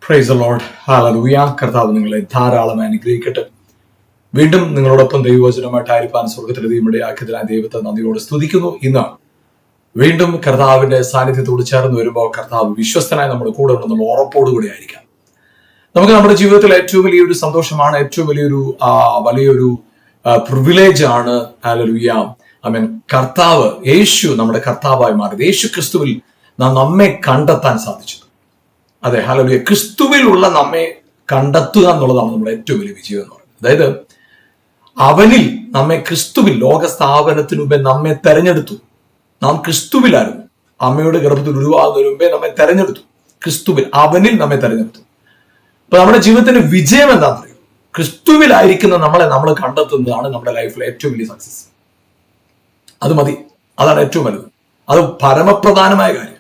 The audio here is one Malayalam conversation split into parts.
Praise the Lord. ഹല്ലേലൂയ. കർത്താവ് നിങ്ങളെ ധാരാളം അനുഗ്രഹിക്കട്ടെ. വീണ്ടും നിങ്ങളോടൊപ്പം ദൈവവചനമായിട്ടായിരിക്കാൻ സ്വർഗത്തിലെ ദൈവയുടെ ആക്കിയതിനായ ദൈവത്തെ നന്ദിയോട് സ്തുതിക്കുന്നു. ഇന്ന് വീണ്ടും കർത്താവിന്റെ സാന്നിധ്യത്തോട് ചേർന്ന് വരുമ്പോൾ കർത്താവ് വിശ്വസ്തനായി നമ്മുടെ കൂടെ ഉണ്ടെന്നുള്ള ഉറപ്പോടുകൂടി ആയിരിക്കാം. നമുക്ക് നമ്മുടെ ജീവിതത്തിൽ ഏറ്റവും വലിയൊരു സന്തോഷമാണ്, ഏറ്റവും വലിയൊരു പ്രിവിലേജ് ആണ്. ഹല്ലേലൂയ. ആമേൻ. കർത്താവ് യേശു നമ്മുടെ കർത്താവായി മാറിയത്, യേശു ക്രിസ്തുവിൽ നമ്മെ കണ്ടെത്താൻ സാധിച്ചത്. അതെ, ഹല്ലേലൂയ. ക്രിസ്തുവിലുള്ള നമ്മെ കണ്ടെത്തുക എന്നുള്ളതാണ് നമ്മുടെ ഏറ്റവും വലിയ വിജയം എന്ന് പറയുന്നത്. അതായത് അവനിൽ നമ്മെ, ക്രിസ്തുവിൽ ലോകസ്ഥാപനത്തിനു മുമ്പേ നമ്മെ തെരഞ്ഞെടുത്തു. നാം ക്രിസ്തുവിലായിരുന്നു. അമ്മയുടെ ഗർഭത്തിൽ ഉരുവാകുന്നതിന് മുമ്പേ നമ്മെ തെരഞ്ഞെടുത്തു. ക്രിസ്തുവിൽ, അവനിൽ നമ്മെ തെരഞ്ഞെടുത്തു. അപ്പൊ നമ്മുടെ ജീവിതത്തിന്റെ വിജയം എന്താണെന്ന് അറിയും? ക്രിസ്തുവിലായിരിക്കുന്ന നമ്മൾ കണ്ടെത്തുന്നതാണ് നമ്മുടെ ലൈഫിലെ ഏറ്റവും വലിയ സക്സസ്. അത് മതി, അതാണ് ഏറ്റവും വലുത്, അത് പരമപ്രധാനമായ കാര്യം.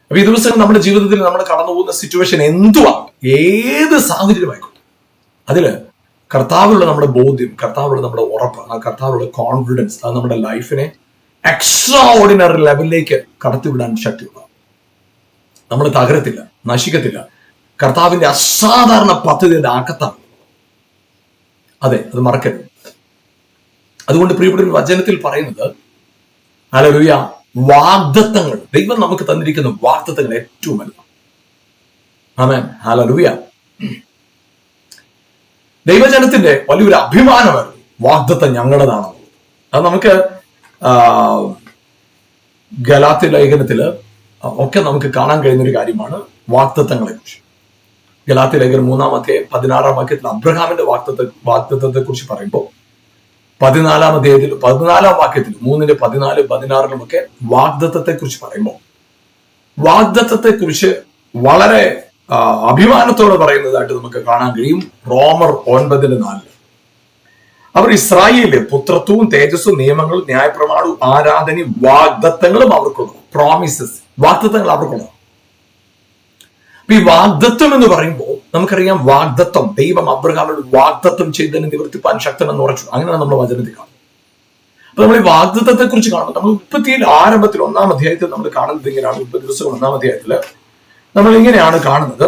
അപ്പൊ ഈ ദിവസം നമ്മുടെ ജീവിതത്തിൽ നമ്മൾ കടന്നു പോകുന്ന സിറ്റുവേഷൻ എന്തുവാ, ഏത് സാഹചര്യമായിക്കോട്ടെ, അതില് കർത്താവിലുള്ള നമ്മുടെ ബോധ്യം, കർത്താവിലുള്ള നമ്മുടെ ഉറപ്പ്, ആ കർത്താവിലുള്ള കോൺഫിഡൻസ്, അത് നമ്മുടെ ലൈഫിനെ എക്സ്ട്രാ ഓർഡിനറി ലെവലിലേക്ക് കടത്തിവിടാൻ ശക്തിയുള്ള. നമ്മൾ തകരത്തില്ല, നശിക്കത്തില്ല. കർത്താവിന്റെ അസാധാരണ പദ്ധതിയുടെ ആക്കത്താണ്. അതെ, അത് മറക്കരുത്. അതുകൊണ്ട് പ്രിയപ്പെട്ട വചനത്തിൽ പറയുന്നത്, ഹല്ലേലൂയ, വാഗ്ദത്തങ്ങൾ, ദൈവം നമുക്ക് തന്നിരിക്കുന്ന വാഗ്ദത്തങ്ങൾ ഏറ്റവും വലുതാണ്. ആമേൻ. ഹല്ലേലൂയ. ദൈവജനത്തിന്റെ വലിയൊരു അഭിമാനമായിരുന്നു വാഗ്ദത്തം ഞങ്ങളുടേതാണെന്നുള്ളത്. അത് നമുക്ക് ഗലാത്യ ലേഖനത്തില് ഒക്കെ നമുക്ക് കാണാൻ കഴിയുന്ന ഒരു കാര്യമാണ് വാഗ്ദത്തങ്ങളെ കുറിച്ച്. ഗലാത്യ ലേഖനം 3-ാം അധ്യായം 16-ാം വാക്യത്തിൽ അബ്രഹാമിന്റെ വാഗ്ദത്തത്തെ കുറിച്ച് പറയുമ്പോൾ 14-ാം അധ്യായത്തിൽ 14-ാം വാക്യത്തിൽ 3-14, 16 ഒക്കെ വാഗ്ദത്തത്തെ കുറിച്ച് പറയുമ്പോൾ വാഗ്ദത്തത്തെ കുറിച്ച് വളരെ അഭിമാനത്തോടെ പറയുന്നതായിട്ട് നമുക്ക് കാണാൻ കഴിയും. റോമർ 9:4 അവർ ഇസ്രായേലിലെ പുത്രത്വവും തേജസ്സും നിയമങ്ങളും ന്യായപ്രമാണവും ആരാധനയും വാഗ്ദത്തങ്ങളും അവർക്കുള്ളതാണ്. പ്രോമിസസ്, വാഗ്ദത്തങ്ങൾ അവർക്കുള്ളതാണ്. ഈ വാഗ്ദത്വം എന്ന് പറയുമ്പോൾ നമുക്കറിയാം, വാഗ്ദത്വം, ദൈവം അബ്രഹാമിനോട് വാഗ്ദത്വം ചെയ്തതിന് നിവർത്തിപ്പാൻ ശക്തനെന്ന് ഉറച്ചു. അങ്ങനെയാണ് നമ്മൾ വചനത്തിൽ കാണുന്നത്. അപ്പൊ നമ്മൾ ഈ വാഗ്ദത്തത്തെ കുറിച്ച് കാണുന്നത് നമ്മൾ ഉൽപ്പത്തിയിൽ ആരംഭത്തിൽ 1-ാം അധ്യായത്തിൽ നമ്മൾ കാണുന്നത് ഇങ്ങനെയാണ്. 30 1-ാം അധ്യായത്തില് നമ്മൾ ഇങ്ങനെയാണ് കാണുന്നത്.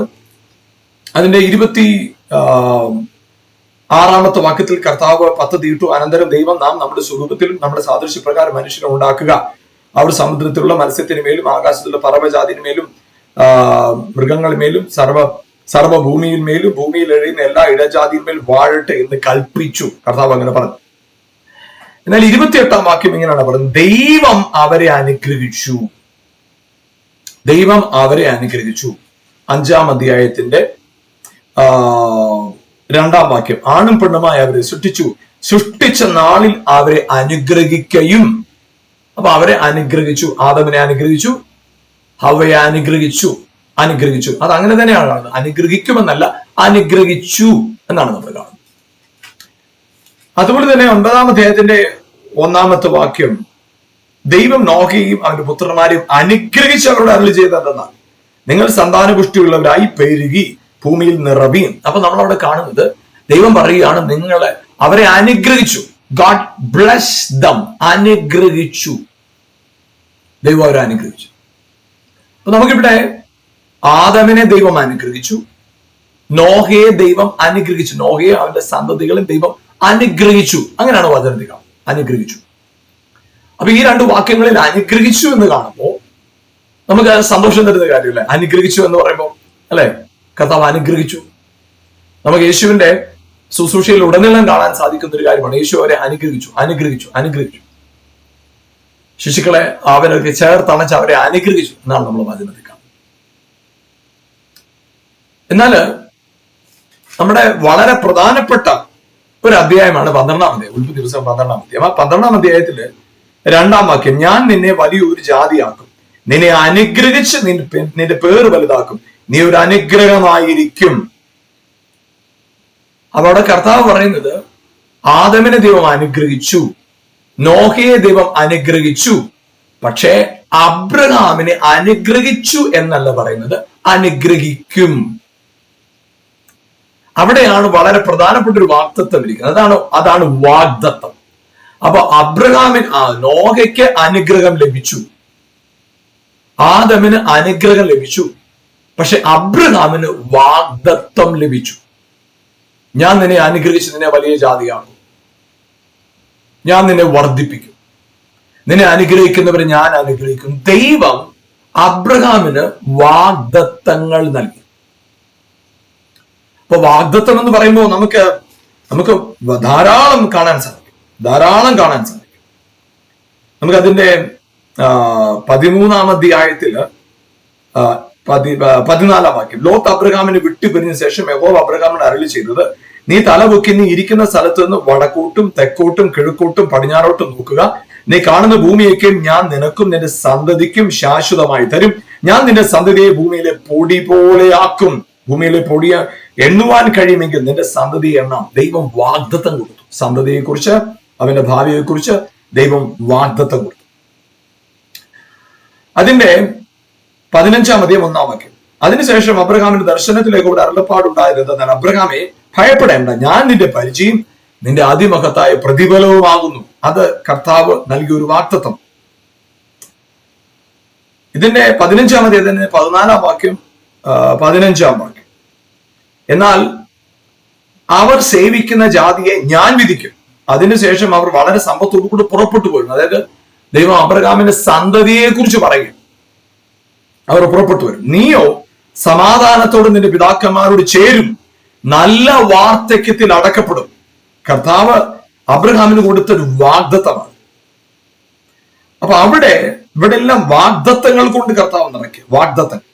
അതിന്റെ 26-ാമത്തെ വാക്യത്തിൽ കർത്താവ് പദ്ധതിയിട്ടു, അനന്തരം ദൈവം നാം നമ്മുടെ സ്വരൂപത്തിലും നമ്മുടെ സാദൃശ്യപ്രകാരം മനുഷ്യനെ ഉണ്ടാക്കുക, അവർ സമുദ്രത്തിലുള്ള മത്സ്യത്തിന് മേലും ആകാശത്തിലുള്ള പറവജാതിന് മേലും മൃഗങ്ങളിന്മേലും സർവ്വഭൂമിയിൽ മേലും ഭൂമിയിൽ എഴുതുന്ന എല്ലാ ഇടജാതിന്മേലും വാഴട്ടെ എന്ന് കൽപ്പിച്ചു. കർത്താവ് അങ്ങനെ പറഞ്ഞു. എന്നാൽ 28-ാം വാക്യം ഇങ്ങനെയാണ് പറയുന്നത്, ദൈവം അവരെ അനുഗ്രഹിച്ചു. ദൈവം അവരെ അനുഗ്രഹിച്ചു. 5-ാം അധ്യായത്തിന്റെ 2-ാം വാക്യം, ആണും പെണ്ണുമായി അവരെ സൃഷ്ടിച്ചു, സൃഷ്ടിച്ച നാളിൽ അവരെ അനുഗ്രഹിക്കുകയും. അപ്പൊ അവരെ അനുഗ്രഹിച്ചു. ആദമിനെ അനുഗ്രഹിച്ചു, ഹവ്വയെ അനുഗ്രഹിച്ചു. അത് അങ്ങനെ തന്നെയാണ് കാണുന്നത്. അനുഗ്രഹിക്കുമെന്നല്ല, അനുഗ്രഹിച്ചു എന്നാണ് നമ്മൾ കാണുന്നത്. അതുപോലെ തന്നെ 9-ാം അധ്യായത്തിന്റെ 1-ാമത്തെ വാക്യം, ദൈവം നോഹയെയും അവന്റെ പുത്രന്മാരെയും അനുഗ്രഹിച്ച് അവരോട് അരുളി ചെയ്തതെന്നാണ്, നിങ്ങൾ സന്താനപുഷ്ടിയുള്ളവരായി പെരുകി ഭൂമിയിൽ നിറവീൻ. അപ്പൊ നമ്മളവിടെ കാണുന്നത് ദൈവം പറയുകയാണ്, അവരെ അനുഗ്രഹിച്ചു. God bless dum. അനുഗ്രഹിച്ചു. ദൈവം അവരെ അനുഗ്രഹിച്ചു. അപ്പൊ നമുക്കിവിടെ ആദമിനെ ദൈവം അനുഗ്രഹിച്ചു, നോഹയെ ദൈവം അനുഗ്രഹിച്ചു, നോഹയെ അവന്റെ സന്തതികളെ ദൈവം അനുഗ്രഹിച്ചു. അങ്ങനെയാണ് വചനത്തിൽ കാണുന്നത്, അനുഗ്രഹിച്ചു. അപ്പൊ ഈ 2 വാക്യങ്ങളിൽ അനുഗ്രഹിച്ചു എന്ന് കാണുമ്പോൾ നമുക്ക് സന്തോഷം തരുന്ന കാര്യമല്ലേ? അനുഗ്രഹിച്ചു എന്ന് പറയുമ്പോൾ, അല്ലെ, കർത്താവ് അനുഗ്രഹിച്ചു. നമുക്ക് യേശുവിന്റെ ശുശ്രൂഷയിൽ ഉടനീളം കാണാൻ സാധിക്കുന്ന ഒരു കാര്യമാണ്, യേശു അവരെ അനുഗ്രഹിച്ചു. ശിശുക്കളെ അവരൊക്കെ ചേർത്തണച്ച് അവരെ അനുഗ്രഹിച്ചു എന്നാണ് നമ്മൾ വചനത്തിൽ കാണുന്നത്. എന്നാല് നമ്മുടെ വളരെ പ്രധാനപ്പെട്ട ഒരു അധ്യായമാണ് 12-ാം അധ്യായം. ഉൽപ്പത്തി ദിവസം 12-ാം അധ്യായം. ആ 12-ാം അധ്യായത്തില് 2-ാം വാക്യം, ഞാൻ നിന്നെ വലിയൊരു ജാതിയാക്കും, നിന്നെ അനുഗ്രഹിച്ച് നിന്റെ പേര് വലുതാക്കും, നീ ഒരു അനുഗ്രഹമായിരിക്കും. അപ്പൊ അവിടെ കർത്താവ് പറയുന്നത്, ആദമിനെ ദൈവം അനുഗ്രഹിച്ചു, നോഹയെ ദൈവം അനുഗ്രഹിച്ചു, പക്ഷേ അബ്രഹാമിനെ അനുഗ്രഹിച്ചു എന്നല്ല പറയുന്നത്, അനുഗ്രഹിക്കും. അവിടെയാണ് വളരെ പ്രധാനപ്പെട്ട ഒരു വാഗ്ദത്തം ഇരിക്കുന്നത്. അതാണ് വാഗ്ദത്തം. അപ്പൊ നോഹയ്ക്ക് അനുഗ്രഹം ലഭിച്ചു, ആദമിന് അനുഗ്രഹം ലഭിച്ചു, പക്ഷെ അബ്രഹാമിന് വാഗ്ദത്തം ലഭിച്ചു. ഞാൻ നിന്നെ അനുഗ്രഹിച്ച് നിന്നെ വലിയ ജാതിയാകും, ഞാൻ നിന്നെ വർദ്ധിപ്പിക്കും, നിന്നെ അനുഗ്രഹിക്കുന്നവരെ ഞാൻ അനുഗ്രഹിക്കും. ദൈവം അബ്രഹാമിന് വാഗ്ദത്തങ്ങൾ നൽകി. അപ്പൊ വാഗ്ദത്തം എന്ന് പറയുമ്പോൾ നമുക്ക് ധാരാളം കാണാൻ സാധിക്കും. നമുക്ക് അതിന്റെ 13-ാം അധ്യായത്തില് 14-ാം വാക്യം, ലോത്ത് അബ്രഹാമിനെ വിട്ടുപിരിഞ്ഞ ശേഷം യഹോവ അബ്രഹാമിന് അരുളി ചെയ്തത്, നീ തലപൊക്കി നീ ഇരിക്കുന്ന സ്ഥലത്ത് നിന്ന് വടക്കോട്ടും തെക്കോട്ടും കിഴക്കോട്ടും പടിഞ്ഞാറോട്ടും നോക്കുക. നീ കാണുന്ന ഭൂമിയൊക്കെയും ഞാൻ നിനക്കും നിന്റെ സന്തതിക്കും ശാശ്വതമായി തരും. ഞാൻ നിന്റെ സന്തതിയെ ഭൂമിയിലെ പൊടി പോലെയാക്കും. ഭൂമിയിലെ പൊടിയെ എണ്ണുവാൻ കഴിയുമെങ്കിൽ നിന്റെ സന്തതിയെ എണ്ണാം. ദൈവം വാഗ്ദത്തം കൊടുത്തു. സന്തതിയെ കുറിച്ച്, അവന്റെ ഭാവിയെ കുറിച്ച് ദൈവം വാഗ്ദത്തം കൊടുത്തു. അതിന്റെ 15-ാം അധ്യായം 1-ാം വാക്യം, അതിനുശേഷം അബ്രഹാമിന്റെ ദർശനത്തിലേക്ക് ഒരു അരുളപ്പാടുണ്ടായത് എന്നാൽ അബ്രഹാമെ ഭയപ്പെടേണ്ട, ഞാൻ നിന്റെ പരിചയം നിന്റെ അതിമഹത്തായ പ്രതിഫലവുമാകുന്നു. അത് കർത്താവ് നൽകിയ ഒരു വാഗ്ദത്തം. ഇതിന്റെ 15-ാം അധ്യായത്തിന്റെ 14-ാം വാക്യം, 15-ാം വാക്യം, എന്നാൽ അവർ സേവിക്കുന്ന ജാതിയെ ഞാൻ വിധിക്കും. അതിനുശേഷം അവർ വളരെ സമ്പത്തോടു കൂടി പുറപ്പെട്ടു പോയിരുന്നു. അതായത് ദൈവം അബ്രഹാമിന്റെ സന്തതിയെ കുറിച്ച് പറയുക, അവർ പുറപ്പെട്ടു വരും. നീയോ സമാധാനത്തോടെ നിന്റെ പിതാക്കന്മാരോട് ചേരും, നല്ല വാർദ്ധക്യത്തിൽ അടക്കപ്പെടും. കർത്താവ് അബ്രഹാമിന് കൊടുത്തൊരു വാഗ്ദത്തമാണ്. അപ്പൊ ഇവിടെ എല്ലാം വാഗ്ദത്തങ്ങൾ കൊണ്ട് കർത്താവ് നിറയ്ക്കുക, വാഗ്ദത്തങ്ങൾ.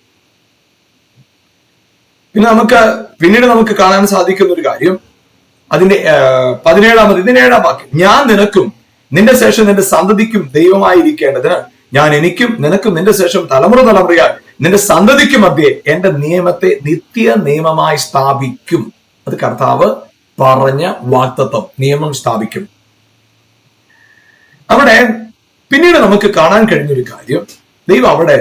പിന്നീട് നമുക്ക് കാണാൻ സാധിക്കുന്ന ഒരു കാര്യം, അതിന്റെ 17-ാം വാക്യം, ഞാൻ നിനക്കും നിന്റെ ശേഷം നിന്റെ സന്തതിക്കും ദൈവമായിരിക്കേണ്ടതിന് ഞാൻ എനിക്കും നിനക്കും നിന്റെ ശേഷം തലമുറയായി നിന്റെ സന്തതിക്കും മധ്യേ എന്റെ നിയമത്തെ നിത്യ നിയമമായി സ്ഥാപിക്കും. അത് കർത്താവ് പറഞ്ഞ വാഗ്ദത്തം, നിയമം സ്ഥാപിക്കും. അവിടെ പിന്നീട് നമുക്ക് കാണാൻ കഴിഞ്ഞൊരു കാര്യം, ദൈവം അവിടെ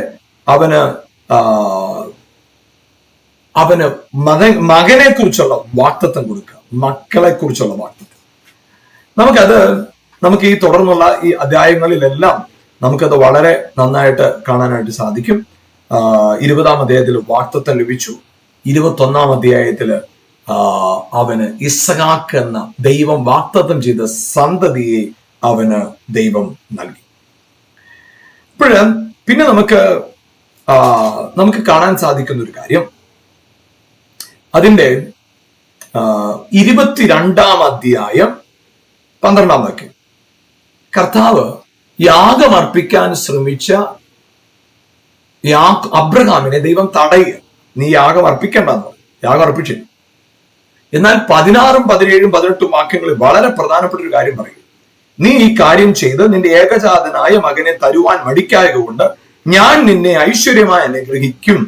അവന് മകനെ കുറിച്ചുള്ള വാഗ്ദത്തം കൊടുക്കുക, മക്കളെ കുറിച്ചുള്ള വാഗ്ദത്തം. നമുക്ക് ഈ തുടർന്നുള്ള ഈ അധ്യായങ്ങളിലെല്ലാം നമുക്കത് വളരെ നന്നായിട്ട് കാണാനായിട്ട് സാധിക്കും. 20-ാം അധ്യായത്തിൽ വാഗ്ദത്തം ലഭിച്ചു. 21-ാം അധ്യായത്തില് അവന് ഇസ്ഹാക്ക് എന്ന ദൈവം വാഗ്ദത്തം ചെയ്ത സന്തതിയെ അവന് ദൈവം നൽകി. പിന്നെ നമുക്ക് കാണാൻ സാധിക്കുന്ന ഒരു കാര്യം, അതിന്റെ 22-ാം അധ്യായം 12-ാം വാക്യം, കർത്താവ് യാഗമർപ്പിക്കാൻ ശ്രമിച്ച അബ്രഹാമിനെ ദൈവം തടയുക. നീ യാഗം അർപ്പിക്കേണ്ടെന്ന് പറഞ്ഞു. യാഗം അർപ്പിച്ചു. എന്നാൽ 16-ഉം 17-ഉം 18-ഉം വാക്യങ്ങളിൽ വളരെ പ്രധാനപ്പെട്ട ഒരു കാര്യം പറയും, നീ ഈ കാര്യം ചെയ്ത് നിന്റെ ഏകജാതനായ മകനെ തരുവാൻ മടിക്കായക കൊണ്ട് ഞാൻ നിന്നെ ഐശ്വര്യമായി അനുഗ്രഹിക്കും.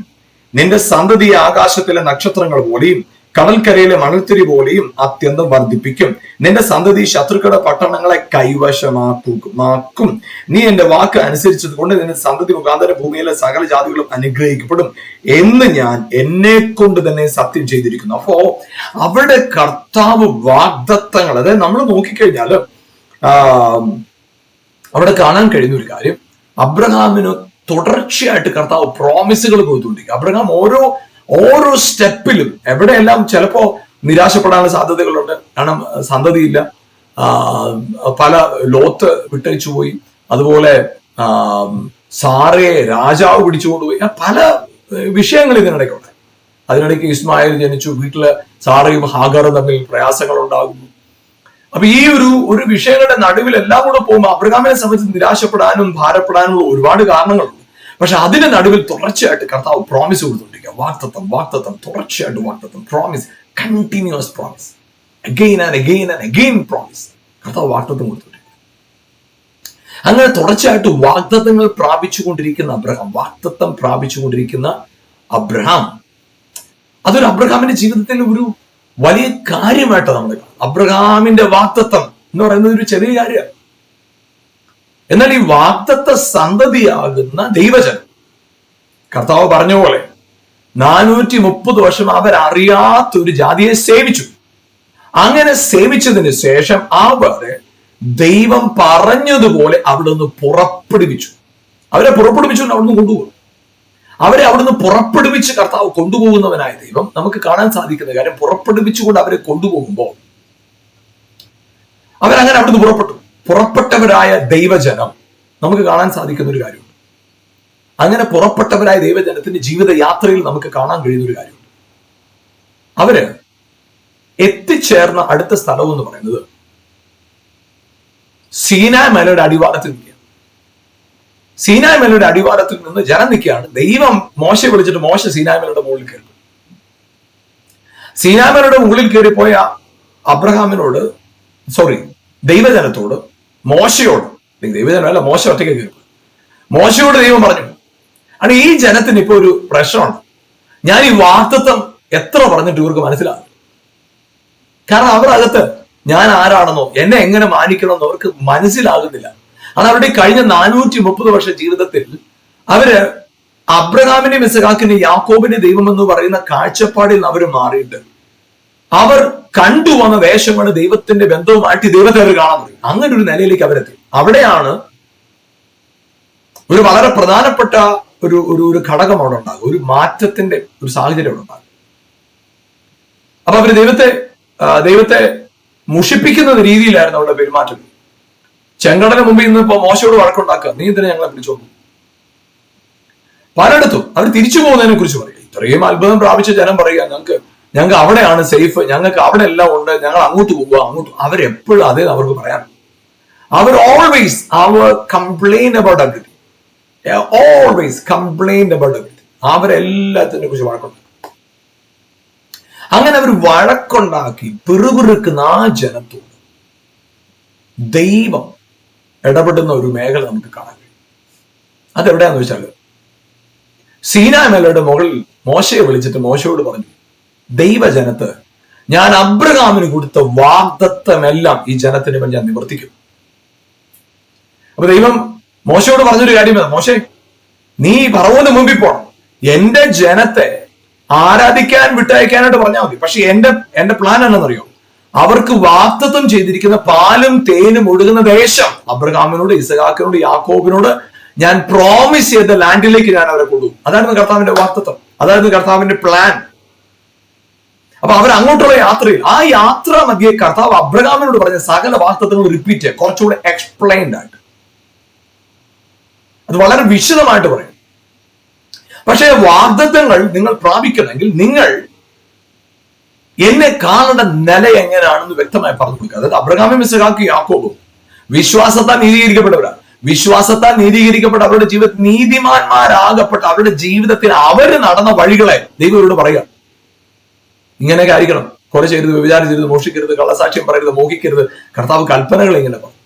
നിന്റെ സന്തതി ആകാശത്തിലെ നക്ഷത്രങ്ങൾ പോലെയും കടൽക്കരയിലെ മണൽത്തിരി പോലെയും അത്യന്തം വർദ്ധിപ്പിക്കും. നിന്റെ സന്തതി ശത്രുക്കളുടെ പട്ടണങ്ങളെ കൈവശമാക്കും. നീ എന്റെ വാക്ക് അനുസരിച്ചത് കൊണ്ട് നിന്റെ സന്തതി മുഖാന്തരം ഭൂമിയിലെ സകല ജാതികളും അനുഗ്രഹിക്കപ്പെടും എന്ന് ഞാൻ എന്നെ കൊണ്ട് തന്നെ സത്യം ചെയ്തിരിക്കുന്നു. അപ്പോ അവിടെ കർത്താവ് വാഗ്ദത്തങ്ങൾ, അതായത് നമ്മൾ നോക്കിക്കഴിഞ്ഞാല് അവിടെ കാണാൻ കഴിയുന്ന ഒരു കാര്യം, അബ്രഹാമിന് തുടർച്ചയായിട്ട് കർത്താവ് പ്രോമിസുകൾ കൊടുത്തുകൊണ്ടിരിക്കുക. അബ്രഹാം ഓരോ സ്റ്റെപ്പിലും എവിടെയെല്ലാം ചിലപ്പോ നിരാശപ്പെടാനുള്ള സാധ്യതകളുണ്ട്. കാരണം സന്തതിയില്ല, ലോത്ത് വിട്ടയച്ചു പോയി, അതുപോലെ സാറയെ രാജാവ് പിടിച്ചുകൊണ്ടുപോയി, പല വിഷയങ്ങൾ ഇതിനിടയ്ക്കുണ്ട്. അതിനിടയ്ക്ക് ഇസ്മായിൽ ജനിച്ചു, വീട്ടില് സാറയും ഹാഗറും തമ്മിൽ പ്രയാസങ്ങൾ ഉണ്ടാകുന്നു. അപ്പൊ ഈ ഒരു വിഷയങ്ങളുടെ നടുവിൽ എല്ലാം കൂടെ പോകുമ്പോൾ അബ്രഹാമിനെ സംബന്ധിച്ച് നിരാശപ്പെടാനും ഭാരപ്പെടാനും ഒരുപാട് കാരണങ്ങളുണ്ട്. പക്ഷെ അതിന്റെ നടുവിൽ തുടർച്ചയായിട്ട് കർത്താവ് പ്രോമിസ് കൊടുത്തുകൊണ്ടിരിക്കുക. വാഗ്ദത്തം തുടർച്ചയായിട്ട് വാഗ്ദത്തം, promise, continuous promise, again and again promise. കർത്താവ് വാഗ്ദത്തം കൊടുത്തുകൊണ്ടിരിക്കുക. അങ്ങനെ തുടർച്ചയായിട്ട് വാഗ്ദത്തങ്ങൾ പ്രാപിച്ചുകൊണ്ടിരിക്കുന്ന അബ്രഹാം, അതൊരു അബ്രഹാമിന്റെ ജീവിതത്തിൽ ഒരു വലിയ കാര്യമായിട്ട് നമ്മൾ കാണാം. അബ്രഹാമിന്റെ വാഗ്ദത്തം എന്ന് പറയുന്നത് ഒരു ചെറിയ കാര്യമാണ്. എന്നാൽ ഈ വാഗ്ദത്ത സന്തതിയാകുന്ന ദൈവജനം, കർത്താവ് പറഞ്ഞ പോലെ 430 വർഷം അവരറിയാത്തൊരു ജാതിയെ സേവിച്ചു. അങ്ങനെ സേവിച്ചതിന് ശേഷം അവരെ ദൈവം പറഞ്ഞതുപോലെ അവിടെ നിന്ന് പുറപ്പെടുവിച്ചു. അവരെ പുറപ്പെടുവിച്ചു അവിടെ നിന്ന് കൊണ്ടുപോകും. അവരെ അവിടുന്ന് പുറപ്പെടുവിച്ച് കർത്താവ് കൊണ്ടുപോകുന്നവനായ ദൈവം നമുക്ക് കാണാൻ സാധിക്കുന്ന കാര്യം, പുറപ്പെടുവിച്ചുകൊണ്ട് അവരെ കൊണ്ടുപോകുമ്പോൾ അവരങ്ങനെ അവിടുന്ന് പുറപ്പെട്ടവരായ ദൈവജനം നമുക്ക് കാണാൻ സാധിക്കുന്ന ഒരു കാര്യമുണ്ട്. അങ്ങനെ പുറപ്പെട്ടവരായ ദൈവജനത്തിന്റെ ജീവിത യാത്രയിൽ നമുക്ക് കാണാൻ കഴിയുന്ന ഒരു കാര്യമുണ്ട്. അവര് എത്തിച്ചേർന്ന അടുത്ത സ്ഥലം എന്ന് പറയുന്നത് സീനായ് മലയുടെ അടിവാരത്തിൽ നിൽക്കുക. സീനായ് മലയുടെ അടിവാരത്തിൽ നിന്ന് ജനം നിൽക്കുകയാണ്. ദൈവം മോശയെ വിളിച്ചിട്ട് മോശ സീനായ് മലയുടെ മുകളിൽ കയറി. സീനായ് മലയുടെ മുകളിൽ കയറിപ്പോയ ദൈവജനത്തോട്, മോശയോട്, ദൈവജനമല്ല മോശ ഒറ്റയ്ക്ക് കയറി, മോശയോട് ദൈവം പറഞ്ഞു, ആണ് ഈ ജനത്തിന് ഇപ്പൊ ഒരു പ്രശ്നമാണ്. ഞാൻ ഈ വാഗ്ദത്തം എത്ര പറഞ്ഞിട്ട് ഇവർക്ക് മനസ്സിലാകും. കാരണം അവരകത്ത് ഞാൻ ആരാണെന്നോ എന്നെ എങ്ങനെ മാനിക്കണമെന്നോ അവർക്ക് മനസ്സിലാകുന്നില്ല. അത് അവരുടെ കഴിഞ്ഞ 430 വർഷ ജീവിതത്തിൽ അവര് അബ്രഹാമിന്റെയും ഇസഹാക്കിന്റെയും യാക്കോബിന്റെ ദൈവം എന്ന് പറയുന്ന കാഴ്ചപ്പാടിൽ നിന്ന് അവർ മാറിയിട്ട് അവർ കണ്ടുവന്ന വേഷമാണ് ദൈവത്തിന്റെ ബന്ധവുമായിട്ട് ദൈവത്തെ അവർ കാണാൻ തുടങ്ങി. അങ്ങനെ ഒരു നിലയിലേക്ക് അവരെത്തി. അവിടെയാണ് ഒരു വളരെ പ്രധാനപ്പെട്ട ഒരു ഒരു ഘടകം അവിടെ ഉണ്ടാകും, ഒരു മാറ്റത്തിന്റെ ഒരു സാഹചര്യം അവിടെ ഉണ്ടാകും. അപ്പൊ അവര് ദൈവത്തെ മുഷിപ്പിക്കുന്ന രീതിയിലായിരുന്നു അവരുടെ പെരുമാറ്റം. ചെങ്കടലിന് മുമ്പിൽ നിന്നിപ്പോ മോശയോട് വഴക്കുണ്ടാക്കുക, നീ എന്തിനാ ഞങ്ങളെ പിടിച്ചോന്നു. പലയിടത്തും അവർ തിരിച്ചു പോകുന്നതിനെ കുറിച്ച് പറയുക. ഇത്രയും അത്ഭുതം പ്രാപിച്ച ജനം പറയുക, ഞങ്ങൾക്ക് അവിടെയാണ് സേഫ്, ഞങ്ങൾക്ക് അവിടെ എല്ലാം ഉണ്ട്, ഞങ്ങൾ അങ്ങോട്ട് പോകുക, അവരെപ്പോഴും അതേ അവർക്ക് പറയാൻ. അവർ always complain about everything, always complain about everything. അവരെല്ലാത്തിനെ കുറിച്ച് വഴക്കുണ്ടാക്കി. അങ്ങനെ അവർ വഴക്കുണ്ടാക്കി പിറുപിറുക്കുന്ന ആ ജനത്തോട് ദൈവം ഇടപെടുന്ന ഒരു മേഖല നമുക്ക് കാണാൻ കഴിയും. അതെവിടെയാന്ന് വെച്ചാൽ സീനായ് മലയുടെ മുകളിൽ മോശയെ വിളിച്ചിട്ട് മോശയോട് പറഞ്ഞു, ദൈവജനത്ത് ഞാൻ അബ്രഹാമിന് കൊടുത്ത വാഗ്ദത്തമെല്ലാം ഈ ജനത്തിന് വേണ്ടി ഞാൻ നിവർത്തിക്കും. അപ്പൊ ദൈവം മോശയോട് പറഞ്ഞൊരു കാര്യം, മോശെ നീ ഫറവോന് മുമ്പിൽ പോണം, എന്റെ ജനത്തെ ആരാധിക്കാൻ വിട്ടയക്കാനായിട്ട് പറഞ്ഞാൽ മതി. പക്ഷെ എന്റെ പ്ലാൻ എന്നാണെന്നറിയോ, അവർക്ക് വാഗ്ദത്തം ചെയ്തിരിക്കുന്ന പാലും തേനും ഒഴുകുന്ന ദേശം അബ്രഹാമിനോട്, ഇസഹാക്കിനോട്, യാക്കോബിനോട് ഞാൻ പ്രോമിസ് ചെയ്ത ലാൻഡിലേക്ക് ഞാൻ അവരെ കൊണ്ടുപോകും. അതായിരുന്നു കർത്താവിന്റെ വാഗ്ദത്തം, അതായിരുന്നു കർത്താവിന്റെ പ്ലാൻ. അപ്പൊ അവർ അങ്ങോട്ടുള്ള യാത്രയിൽ, ആ യാത്ര മധ്യേ കർത്താവ് അബ്രഹാമിനോട് പറഞ്ഞ സകല വാഗ്ദത്തങ്ങൾ റിപ്പീറ്റ് ചെയ്യുക, കുറച്ചുകൂടെ എക്സ്പ്ലെയിൻഡ് ആയിട്ട്, അത് വളരെ വിശദമായിട്ട് പറയും. പക്ഷേ വാഗ്ദത്തങ്ങൾ നിങ്ങൾ പ്രാപിക്കണമെങ്കിൽ നിങ്ങൾ എന്നെ കാണേണ്ട നില എങ്ങനെയാണെന്ന് വ്യക്തമായി പറഞ്ഞു കൊടുക്കുക. അതായത് അബ്രഹാമും ഇസഹാക്കും യാക്കോബും വിശ്വാസത്താൽ നീതീകരിക്കപ്പെട്ടവരാണ്. വിശ്വാസത്താൽ നീതീകരിക്കപ്പെട്ട അവരുടെ ജീവിതത്തിൽ നീതിമാന്മാരാകപ്പെട്ട അവരുടെ ജീവിതത്തിൽ അവര് നടന്ന വഴികളെ ദൈവം ഇവരോട് പറയുക, ഇങ്ങനെയൊക്കെ ആയിരിക്കണം, കൊല ചെയ്യരുത്, വ്യഭിചാരം ചെയ്യരുത്, മോഷ്ടിക്കരുത്, കള്ളസാക്ഷ്യം പറയരുത്, മോഹിക്കരുത്. കർത്താവ് കൽപ്പനകൾ ഇങ്ങനെ പറഞ്ഞു.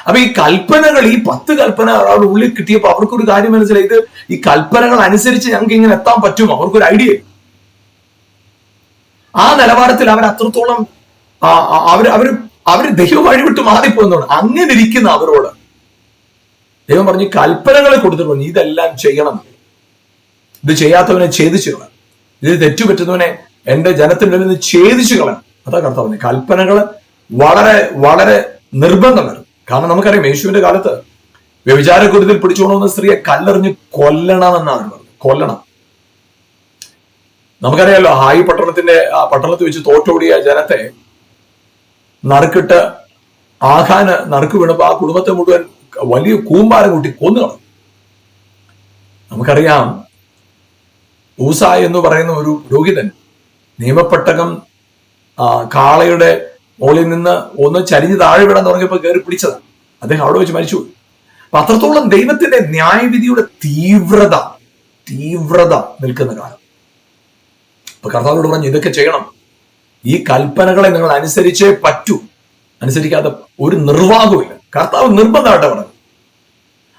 അപ്പൊ ഈ കൽപ്പനകൾ, ഈ 10 കൽപ്പന അവരുടെ ഉള്ളിൽ കിട്ടിയപ്പോൾ അവർക്കൊരു കാര്യം മനസ്സിലായി, ഇത് ഈ കൽപ്പനകൾ അനുസരിച്ച് ഞങ്ങൾക്ക് ഇങ്ങനെ എത്താൻ പറ്റുമോ, അവർക്കൊരു ഐഡിയ. ആ നിലവാരത്തിൽ അവർ അത്രത്തോളം അവര് ദൈവം വഴിവിട്ട് മാറിപ്പോകുന്നതാണ്. അങ്ങനെ ഇരിക്കുന്ന അവരോട് ദൈവം പറഞ്ഞു, കൽപ്പനകളെ കൊടുത്തിട്ട് പറഞ്ഞു, ഇതെല്ലാം ചെയ്യണം, ഇത് ചെയ്യാത്തവനെ ഛേദിച്ചു കളയാം, ഇത് തെറ്റുപറ്റുന്നവനെ എന്റെ ജനത്തിന്റെ നിന്ന് ഛേദിച്ചു കളയാം. അതാ കർത്താവ് പറഞ്ഞു. കൽപ്പനകൾ വളരെ വളരെ നിർബന്ധമാണ്. കാരണം നമുക്കറിയാം, യേശുവിന്റെ കാലത്ത് വ്യഭിചാരക്കുരുതിൽ പിടിച്ചുകൊണ്ടുവന്ന സ്ത്രീയെ കല്ലെറിഞ്ഞ് കൊല്ലണമെന്നാണ് പറഞ്ഞത്. കൊല്ലണം. നമുക്കറിയാലോ, ഹായി പട്ടണത്തിൽ വെച്ച് തോറ്റോടിയ ജനത്തെ നറുക്കിട്ട് ആഖാന് നറുക്ക് വീണപ്പോ ആ കുടുംബത്തെ മുഴുവൻ വലിയ കൂമ്പാരം കൂട്ടി കൊന്നു കളഞ്ഞു. നമുക്കറിയാം, ഊസായ് എന്ന് പറയുന്ന ഒരു പുരോഹിതൻ നിയമപ്പെട്ടകം കാളയുടെ മുകളിൽ നിന്ന് ഒന്ന് ചരിഞ്ഞ് താഴെ വിടാൻ തുടങ്ങിയപ്പോൾ കയറി പിടിച്ചതാണ്. അദ്ദേഹം അവിടെ വെച്ച് മരിച്ചുപോയി. അപ്പൊ അത്രത്തോളം ദൈവത്തിന്റെ ന്യായവിധിയുടെ തീവ്രത നിൽക്കുന്ന കാലം. അപ്പൊ കർത്താവോട് പറഞ്ഞു, ഇതൊക്കെ ചെയ്യണം, ഈ കൽപ്പനകളെ നിങ്ങൾ അനുസരിച്ചേ പറ്റൂ, അനുസരിക്കാതെ ഒരു നിർവാഹവുമില്ല. കർത്താവ് നിർബന്ധമായിട്ട് പറഞ്ഞു.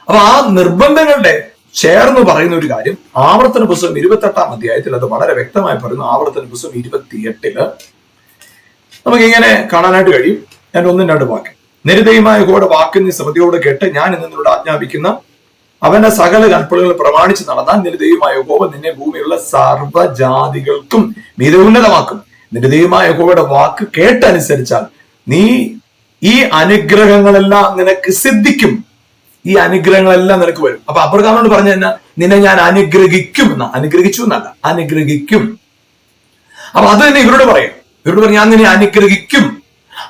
അപ്പൊ ആ നിർബന്ധങ്ങളുടെ ചേർന്ന് പറയുന്ന ഒരു കാര്യം ആവർത്തന പുസ്തകം 28-ാം അധ്യായത്തിൽ അത് വളരെ വ്യക്തമായി പറയുന്നു. ആവർത്തന പുസ്തകം 28 നമുക്ക് ഇങ്ങനെ കാണാനായിട്ട് കഴിയും. ഞാൻ 1-2 വാക്യം. നിരുദയമായ യഹോവയുടെ വാക്ക് നീ ശ്രദ്ധയോടെ കേട്ട് ഞാൻ ഇന്ന് നിന്നോട് ആജ്ഞാപിക്കുന്ന അവന്റെ സകല കൽപ്പനകൾ പ്രമാണിച്ച് നടന്നാൽ നിന്റെ ദൈവമായ യഹോവ നിന്നെ ഭൂമിയിലുള്ള സർവ്വജാതികൾക്കും മീതെ ഉന്നതമാക്കും. നിന്റെ ദൈവമായ യഹോവയുടെ വാക്ക് കേട്ടനുസരിച്ചാൽ നീ ഈ അനുഗ്രഹങ്ങളെല്ലാം നിനക്ക് സിദ്ധിക്കും. ഈ അനുഗ്രഹങ്ങളെല്ലാം നിനക്ക് വരും. അപ്പൊ അബ്രഹാമിനോട് പറഞ്ഞു തന്നെ, നിന്നെ ഞാൻ അനുഗ്രഹിക്കും അനുഗ്രഹിച്ചു എന്നല്ല, അനുഗ്രഹിക്കും. അപ്പൊ അത് തന്നെ ഇവരോട് പറയാം. ഇവരോട് പറഞ്ഞു ഞാൻ നിന്നെ അനുഗ്രഹിക്കും.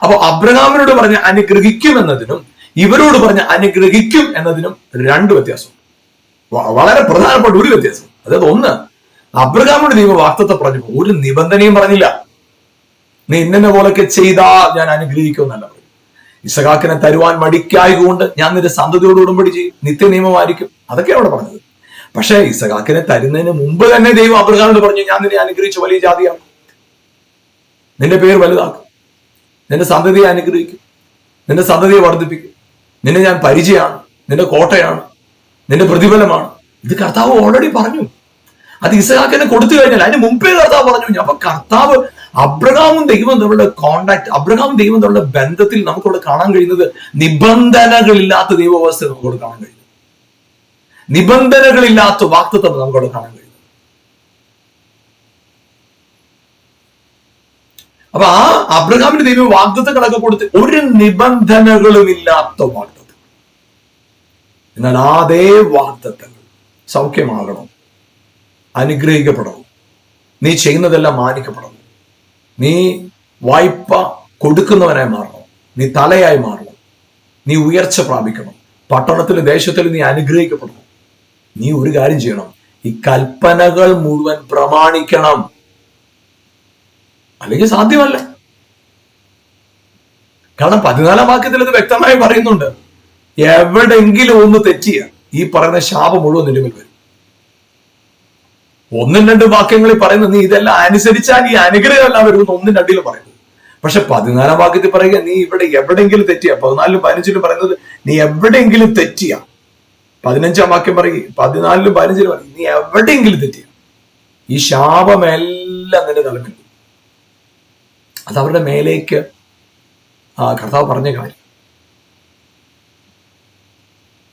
അപ്പൊ അബ്രഹാമിനോട് പറഞ്ഞ അനുഗ്രഹിക്കും എന്നതിനും ഇവരോട് പറഞ്ഞ അനുഗ്രഹിക്കും എന്നതിനും രണ്ട് വ്യത്യാസം, വളരെ പ്രധാനപ്പെട്ട ഒരു വ്യത്യാസം. അതായത് ഒന്ന്, അബ്രഹാമിനോട് ദൈവം വാഗ്ദത്തം പറഞ്ഞു, ഒരു നിബന്ധനയും പറഞ്ഞില്ല. നീ ഇന്നെ പോലൊക്കെ ചെയ്താ ഞാൻ അനുഗ്രഹിക്കും എന്നല്ല പറഞ്ഞു. ഇസഹാക്കിനെ തരുവാൻ മടിക്കായതുകൊണ്ട് ഞാൻ നിന്റെ സന്തതിയോട് ഉടമ്പടി ചെയ്യും, നിത്യ നിയമമായിരിക്കും, അതൊക്കെ അവിടെ പറഞ്ഞത്. പക്ഷെ ഇസഹാക്കിനെ തരുന്നതിന് മുമ്പ് തന്നെ ദൈവം അബ്രഹാമിനോട് പറഞ്ഞു, ഞാൻ നിന്നെ അനുഗ്രഹിച്ച വലിയ ജാതിയാണ്, നിന്റെ പേര് വലുതാക്കും, നിന്റെ സന്തതിയെ അനുഗ്രഹിക്കും, നിന്റെ സന്തതിയെ വർദ്ധിപ്പിക്കും, നിന്നെ ഞാൻ പരിചയമാണ്, നിന്റെ കോട്ടയാണ്, നിന്റെ പ്രതിഫലമാണ്. ഇത് കർത്താവ് ഓൾറെഡി പറഞ്ഞു. അത് ഇസഹാക്കിനെ കൊടുത്തു കഴിഞ്ഞാൽ അതിന് മുമ്പേ കർത്താവ് പറഞ്ഞു. അപ്പൊ കർത്താവ് അബ്രഹാമും ദൈവം തമ്മിലുള്ള കോണ്ടാക്ട്, അബ്രഹാമും ദൈവം തമ്മിലുള്ള ബന്ധത്തിൽ നമുക്കവിടെ കാണാൻ കഴിയുന്നത് നിബന്ധനകളില്ലാത്ത ദൈവവ്യവസ്ഥ നമുക്കവിടെ കാണാൻ കഴിയുന്നു. നിബന്ധനകളില്ലാത്ത വാഗ്ദത്തം നമുക്കവിടെ കാണാൻ കഴിയുന്നു. അപ്പൊ ആ അബ്രഹാമിന് ദൈവം വാഗ്ദത്തങ്ങളൊക്കെ കൊടുത്ത് ഒരു നിബന്ധനകളും ഇല്ലാത്ത വാഗ്ദത്തം. എന്നാൽ അതേ വാഗ്ദത്തങ്ങൾ സൗഖ്യമാകണം, അനുഗ്രഹിക്കപ്പെടണം, നീ ചെയ്യുന്നതെല്ലാം മാനിക്കപ്പെടണം, നീ വായ്പ കൊടുക്കുന്നവനായി മാറണം, നീ തലയായി മാറണം, നീ ഉയർച്ച പ്രാപിക്കണം, പട്ടണത്തിലും ദേശത്തിലും നീ അനുഗ്രഹിക്കപ്പെടണം. നീ ഒരു കാര്യം ചെയ്യണം, ഈ കൽപ്പനകൾ മുഴുവൻ പ്രമാണിക്കണം, അല്ലെങ്കിൽ സാധ്യമല്ല. കാരണം 14-ാം വാക്യത്തിൽ ഇത് വ്യക്തമായി പറയുന്നുണ്ട്, എവിടെങ്കിലും ഒന്ന് തെറ്റിയ ഈ പറയുന്ന ശാപം മുഴുവൻ നിന്റെ മേൽ വരും. 1-2 വാക്യങ്ങളിൽ പറയുന്നത് നീ ഇതെല്ലാം അനുസരിച്ചാൽ ഈ അനുഗ്രഹം എല്ലാം വരുമെന്ന് 1-2 പറയുന്നത്. പക്ഷെ 14-ാം വാക്യത്തിൽ പറയുക, നീ ഇവിടെ എവിടെയെങ്കിലും തെറ്റിയ, 14-ലും 15-ലും പറയുന്നത് നീ എവിടെയെങ്കിലും തെറ്റിയ, 15-ാം വാക്യം പറയുക, 14-ലും 15-ലും പറയും നീ എവിടെയെങ്കിലും തെറ്റിയ ഈ ശാപമെല്ലാം നിന്റെ തലമേൽ. അത് അവരുടെ മേലേക്ക് കർത്താവ് പറഞ്ഞ കാര്യം.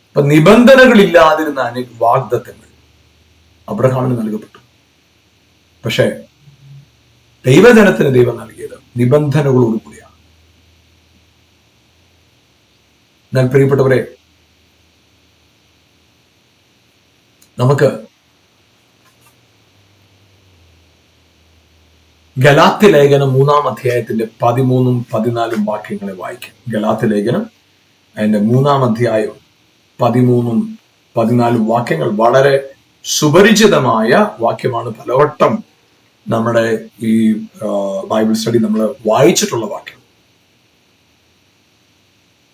അപ്പൊ നിബന്ധനകളില്ലാതിരുന്ന വാഗ്ദത്തങ്ങൾ അബ്രഹാമിന് നൽകപ്പെട്ടു. പക്ഷേ ദൈവജനത്തിന് ദൈവം നൽകിയത് നിബന്ധനകളോട് കൂടിയാണ്. എന്നാൽ പ്രിയപ്പെട്ടവരെ, നമുക്ക് ഗലാത്യ ലേഖനം 3-ാം അധ്യായത്തിന്റെ 13-ഉം 14-ഉം വാക്യങ്ങളെ വായിക്കാം. ഗലാത്യ ലേഖനം അതിന്റെ 3-ാം അധ്യായം 13-ഉം 14-ഉം വാക്യങ്ങൾ വളരെ സുപരിചിതമായ വാക്യമാണ്. പലവട്ടം നമ്മുടെ ഈ ബൈബിൾ സ്റ്റഡി നമ്മൾ വായിച്ചിട്ടുള്ള വാക്യം.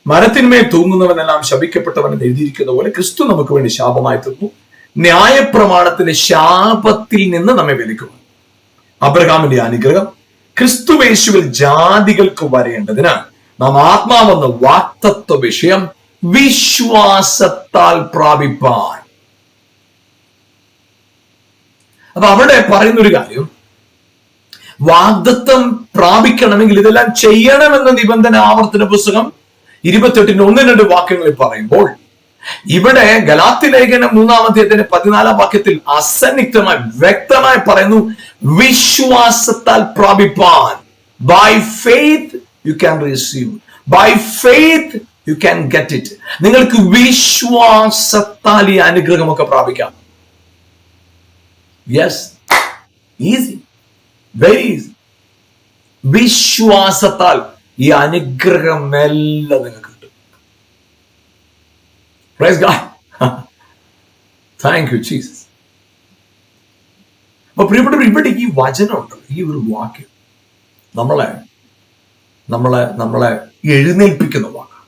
മരത്തിന്മേൽ തൂങ്ങുന്നവനെല്ലാം ശപിക്കപ്പെട്ടവൻ എന്ന് എഴുതിയിരിക്കുന്ന പോലെ ക്രിസ്തു നമുക്ക് വേണ്ടി ശാപമായി തീർന്നു, ന്യായപ്രമാണത്തിന്റെ ശാപത്തിൽ നിന്ന് നമ്മെ വിലക്കുന്നു. അബ്രഹാമിന്റെ അനുഗ്രഹം ക്രിസ്തുവേശുവിൽ ജാതികൾക്ക് വരേണ്ടതിന് നാം ആത്മാവെന്ന വാഗ്ദത്ത വിഷയം വിശ്വാസത്താൽ പ്രാപിപ്പാൻ. അപ്പൊ അവിടെ പറയുന്നൊരു കാര്യം, വാഗ്ദത്തം പ്രാപിക്കണമെങ്കിൽ ഇതെല്ലാം ചെയ്യണമെന്ന നിബന്ധന ആവർത്തന പുസ്തകം 28-ന്റെ 1-2 വാക്യങ്ങളിൽ പറയുമ്പോൾ, ഇവിടെ ഗലാത്യ ലേഖനം 3-ാം അധ്യായത്തിന്റെ 14-ാം വാക്യത്തിൽ അസന്നിഗ്ധമായി വ്യക്തമായി പറയുന്നു, വിശ്വാസത്താൽ പ്രാപിപ്പാൻ. By faith you can receive, by faith you can get it. നിങ്ങൾക്ക് വിശ്വാസത്താൽ ഈ അനുഗ്രഹമൊക്കെ പ്രാപിക്കാം. Yes, easy, very easy. വിശ്വാസത്താൽ ഈ അനുഗ്രഹം എല്ലാം നിങ്ങൾക്ക് കിട്ടും. Praise God. Thank you Jesus. അപ്പൊ പ്രിയപ്പെട്ടവർ, ഇവിടെ ഈ വചനമുണ്ട്, ഈ ഒരു വാക്യം നമ്മളെ എഴുന്നേൽപ്പിക്കുന്ന വാക്കാണ്,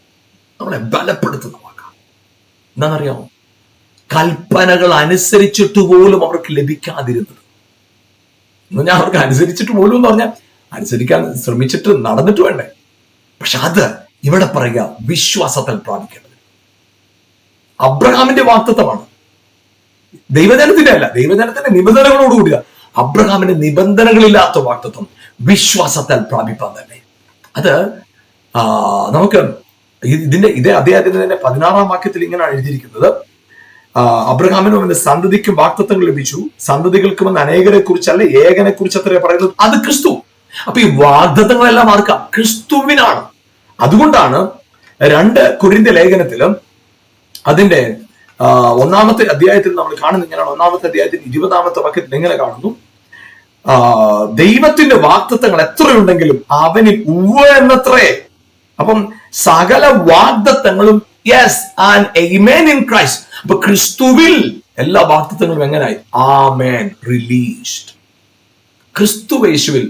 നമ്മളെ ബലപ്പെടുത്തുന്ന വാക്കാണ്. എന്താണെന്നറിയാമോ? കൽപ്പനകൾ അനുസരിച്ചിട്ട് പോലും അവർക്ക് ലഭിക്കാതിരുന്നത്. ഞാൻ അവർക്ക് അനുസരിച്ചിട്ട് പോലും എന്ന് പറഞ്ഞാൽ അനുസരിക്കാൻ ശ്രമിച്ചിട്ട് നടന്നിട്ട് വേണ്ടേ. പക്ഷെ അത് ഇവിടെ പറയുക വിശ്വാസത്താൽ പ്രാപിക്കേണ്ടത്. അബ്രഹാമിന്റെ വാഗ്ദത്തമാണ്, ദൈവജനത്തിന്റെ അല്ല. ദൈവജനത്തിന്റെ നിബന്ധനകളോടുകൂടിയ അബ്രഹാമിന്റെ നിബന്ധനകളില്ലാത്ത വാഗ്ദത്തം വിശ്വാസത്താൽ പ്രാപിപ്പാൻ തന്നെ. അത് നമുക്ക് ഇതേ അദ്ദേഹത്തിന്റെ തന്നെ 16-ാം വാക്യത്തിൽ ഇങ്ങനെയാണ് എഴുതിയിരിക്കുന്നത്, അബ്രഹാമിനും അവന്റെ സന്തതിക്കും വാഗ്ദത്തങ്ങൾ ലഭിച്ചു, സന്തതികൾക്കും എന്ന അനേകരെ കുറിച്ചല്ല ഏകനെ കുറിച്ച് അത്ര പറയുന്നത്. അത് ക്രിസ്തു. അപ്പൊ ഈ വാഗ്ദത്തങ്ങളെല്ലാം ആർക്കാം? ക്രിസ്തുവിനാണ്. അതുകൊണ്ടാണ് 2 കൊരിന്ത്യ ലേഖനത്തിലും അതിന്റെ ഒന്നാമത്തെ അധ്യായത്തിൽ നമ്മൾ കാണുന്ന ഇങ്ങനെയാണ്. ഒന്നാമത്തെ അധ്യായത്തിൽ 20-ാമത്തെ വാക്യത്തിൽ എങ്ങനെ കാണുന്നു? ദൈവത്തിന്റെ വാഗ്ദത്തങ്ങൾ എത്രയുണ്ടെങ്കിലും അവനിൽ ഉവ്വ് എന്നത്രേ. അപ്പം സകല വാഗ്ദത്തങ്ങളും yes and amen in Christ. അപ്പൊ ക്രിസ്തുവിൽ എല്ലാ വാഗ്ദത്തങ്ങളും എങ്ങനായി? ആമേൻ, റിലീസ്ഡ്. ക്രിസ്തുവേശുവിൽ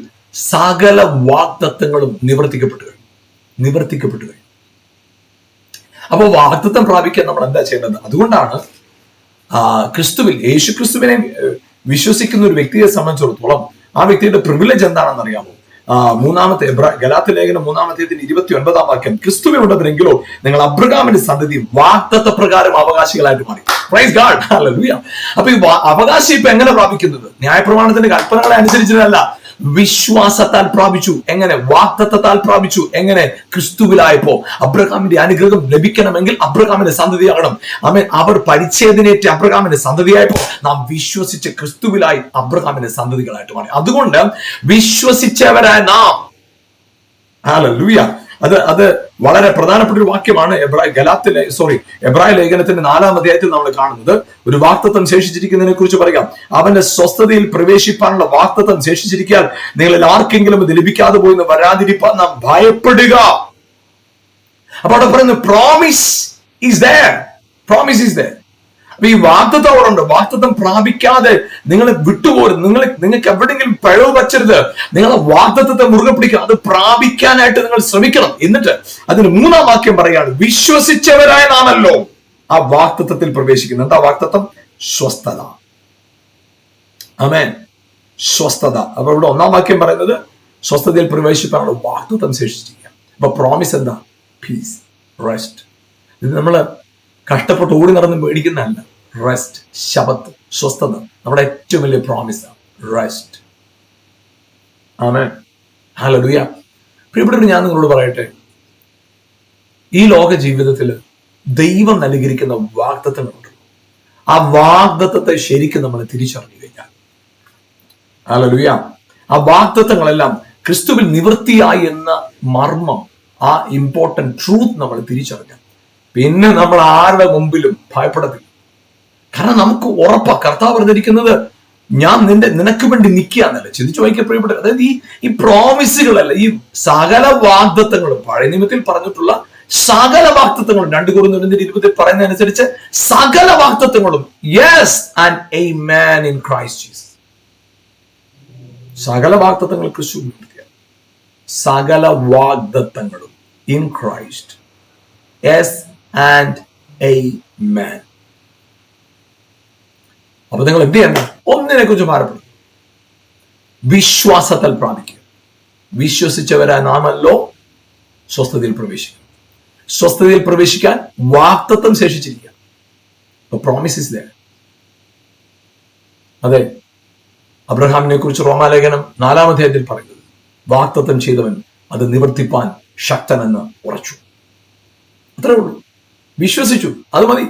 സകല വാഗ്ദത്തങ്ങളും നിവർത്തിക്കപ്പെട്ടു കഴിഞ്ഞു. അപ്പൊ വാഗ്ദത്തം പ്രാപിക്കാൻ നമ്മൾ എന്താ ചെയ്യേണ്ടത്? അതുകൊണ്ടാണ് ക്രിസ്തുവിൽ, യേശു ക്രിസ്തുവിനെ വിശ്വസിക്കുന്ന ഒരു വ്യക്തിയെ സംബന്ധിച്ചിടത്തോളം ആ വ്യക്തിയുടെ പ്രിവിലേജ് എന്താണെന്ന് അറിയാമോ? മൂന്നാമത്തെ ഗലാത്യ ലേഖനം 3-ാം വാക്യം, ക്രിസ്തുവിനുള്ളതിനെങ്കിലോ നിങ്ങൾ അബ്രഹാമിന്റെ സന്തതിയും വാഗ്ദത്ത പ്രകാരം അവകാശികളായിട്ട് മാറി. Praise God, hallelujah. അപ്പൊ ഈ അവകാശം ഇപ്പൊ എങ്ങനെ പ്രാപിക്കുന്നത്? ന്യായപ്രമാണത്തിന്റെ കൽപ്പനകളെ അനുസരിച്ചിട്ടല്ല, വിശ്വാസത്താൽ പ്രാപിച്ചു. എങ്ങനെ? വാഗ്ദത്തത്താൽ പ്രാപിച്ചു. എങ്ങനെ? ക്രിസ്തുവിലായപ്പോ. അബ്രഹാമിന്റെ അനുഗ്രഹം ലഭിക്കണമെങ്കിൽ അബ്രഹാമിന്റെ സന്തതിയാകണം. ആമേൻ. അവർ പരിച്ഛേദനയേറ്റ് അബ്രഹാമിന്റെ സന്തതിയായപ്പോ നാം വിശ്വസിച്ച് ക്രിസ്തുവിലായി അബ്രഹാമിന്റെ സന്തതികളായിട്ട് മാറി. അതുകൊണ്ട് വിശ്വസിച്ചവരായ നാം, ഹല്ലേലൂയ, അത് വളരെ പ്രധാനപ്പെട്ട ഒരു വാക്യമാണ്. എബ്രായ ലേഖനത്തിന്റെ 4-ാം അധ്യായത്തിൽ നമ്മൾ കാണുന്നത് ഒരു വാഗ്ദത്തം ശേഷിച്ചിരിക്കുന്നതിനെ കുറിച്ച് പറയാം. അവന്റെ സ്വസ്ഥതയിൽ പ്രവേശിപ്പാനുള്ള വാഗ്ദത്തം ശേഷിച്ചിരിക്കാൻ നിങ്ങളിൽ ആർക്കെങ്കിലും ഇത് ലഭിക്കാതെ പോയി വരാതിരിപ്പാൻ നാം ഭയപ്പെടുക. അപ്പൊ അവിടെ പറയുന്നു പ്രോമിസ് ഈസ് ദേർ. അപ്പൊ ഈ വാഗ്ദത്തം അവിടെ ഉണ്ട്. വാഗ്ദത്തം പ്രാപിക്കാതെ നിങ്ങൾ വിട്ടുപോരും. നിങ്ങൾക്ക് എവിടെയെങ്കിലും പിഴവ് വച്ചരുത്. നിങ്ങൾ വാഗ്ദത്തത്തെ മുറുകെ പിടിക്കുക. അത് പ്രാപിക്കാനായിട്ട് നിങ്ങൾ ശ്രമിക്കണം. എന്നിട്ട് അതിന് 3-ാം വാക്യം പറയാണ്, വിശ്വസിച്ചവരായ നാമല്ലോ ആ വാഗ്ദത്തത്തിൽ പ്രവേശിക്കുന്നത്. എന്താ വാഗ്ദത്തം? സ്വസ്ഥത. ആമേൻ, സ്വസ്ഥത. അപ്പൊ ഇവിടെ 1-ാം വാക്യം പറയുന്നത് സ്വസ്ഥതയിൽ പ്രവേശിപ്പാനുള്ള വാഗ്ദത്തം ശേഷിച്ചിരിക്കുക. അപ്പൊ പ്രോമിസ് എന്താ? Peace, rest. ഇത് നമ്മള് കഷ്ടപ്പെട്ട് ഓടി നടന്ന് മേടിക്കുന്നതല്ല. റെസ്റ്റ്, ശബത്ത്, സ്വസ്ഥത നമ്മുടെ ഏറ്റവും വലിയ പ്രോമിസാണ്. റെസ്റ്റ്. ആമേൻ, ഹല്ലേലൂയ. പ്രിയപ്പെട്ടവരെ, ഞാൻ നിങ്ങളോട് പറയട്ടെ, ഈ ലോക ജീവിതത്തിൽ ദൈവം നൽകിയിരിക്കുന്ന വാഗ്ദത്തങ്ങളുണ്ട്. ആ വാഗ്ദത്തത്തെ ശരിക്കും നമ്മൾ തിരിച്ചറിഞ്ഞു കഴിഞ്ഞാൽ, ഹല്ലേലൂയ, ആ വാഗ്ദത്തങ്ങളെല്ലാം ക്രിസ്തുവിൽ നിവൃത്തിയായി എന്ന മർമ്മം, ആ ഇമ്പോർട്ടന്റ് ട്രൂത്ത് നമ്മൾ തിരിച്ചറിഞ്ഞാൽ പിന്നെ നമ്മൾ ആരുടെ മുമ്പിലും ഭയപ്പെടത്തില്ല. കാരണം നമുക്ക് ഉറപ്പാ കർത്താവ് പറഞ്ഞിരിക്കുന്നത് ഞാൻ നിനക്ക് വേണ്ടി നിൽക്കുകയെന്നല്ല. ചിന്തിച്ചു വായിക്കപ്പെടപ്പെട്ടത്. അതായത് ഈ പ്രോമിസുകളല്ല, ഈ സകല വാഗ്ദത്തങ്ങളും, പഴയ നിയമത്തിൽ പറഞ്ഞിട്ടുള്ള സകല വാഗ്ദത്തങ്ങളും 2 കൊരിന്ത്യർ 20 പറയുന്നതനുസരിച്ച് സകല വാഗ്ദത്തങ്ങളും yes and amen in Christ Jesus. സകല വാഗ്ദത്തങ്ങൾ ക്രിസ്തുവിൽ, സകല വാഗ്ദത്തങ്ങളും in Christ, yes and amen. അപ്പൊ നിങ്ങൾ എന്ത് ചെയ്യണം? ഒന്നിനെ കുറിച്ച് ഭാരപ്പെടും. വിശ്വാസത്താൽ പ്രാപിക്കുക. വിശ്വസിച്ചവരായ നാമല്ലോ സ്വസ്ഥതയിൽ പ്രവേശിക്കും. സ്വസ്ഥതയിൽ പ്രവേശിക്കാൻ വാഗ്ദത്തം ശേഷിച്ചിരിക്കുക. Promises there. അതെ, അബ്രഹാമിനെ കുറിച്ച് റോമാലേഖനം 4-ാം അധ്യായത്തിൽ പറയുന്നത്, വാഗ്ദത്തം ചെയ്തവൻ അത് നിവർത്തിപ്പാൻ ശക്തനെന്ന് ഉറച്ചു. അത്രേ ഉള്ളൂ. വിശ്വസിച്ചു, അത് മതി.